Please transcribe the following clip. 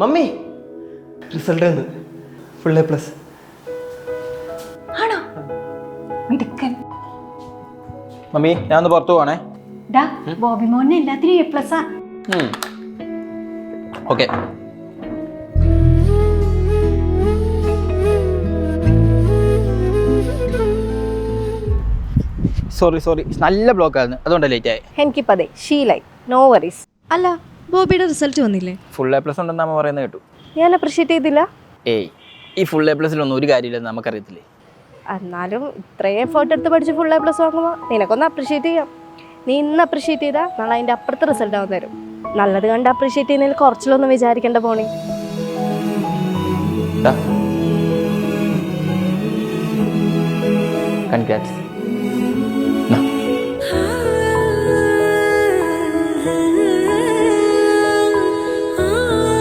Mummy result വന്ന് full A+. ആണോ? മിടുക്കൻ. മമ്മി ഞാൻ ഒന്ന് പുറത്തു പോവാണേ. ഡാ ബോബി മോനെ എല്ലാത്തിനും A+. ഓക്കെ. സോറി നല്ല ബ്ലോക്ക് ആയിരുന്നു, അതുകൊണ്ടാണ് ലേറ്റ് ആയി. എനിക്കിപ്പോൾ അതെ ശീലായി. No worries. അല്ല ബോബിയുടെ റിസൾട്ട് വന്നില്ലേ? ഫുൾ A+ ഉണ്ടെന്ന് അമ്മ പറയുന്നത് കേട്ടു. ഞാൻ അപ്രിഷ്യേറ്റ് ചെയ്തില്ല. ഏയ് ഈ ഫുൾ A+ലൊന്നും ഒരു കാര്യമില്ലെന്ന് നമുക്കറിയത്തില്ലേ. എന്നാലും ഇത്രയും എഫേർട്ട് എടുത്ത് പഠിച്ച് ഫുൾ A+ വാങ്ങുമ്പോൾ നിനക്കൊന്ന് അപ്രിഷ്യേറ്റ് ചെയ്യാം. നീ ഇന്ന് അപ്രിഷ്യേറ്റ് ചെയ്താൽ നാളെ അതിൻ്റെ അപ്പുറത്ത് റിസൾട്ട് ആവാൻ തരും. നല്ലത് കണ്ട് അപ്രിഷ്യേറ്റ് ചെയ്യുന്നതിൽ കുറച്ചിലൊന്നും വിചാരിക്കേണ്ട പോണേ. കൺഗ്രാറ്റ്സ്.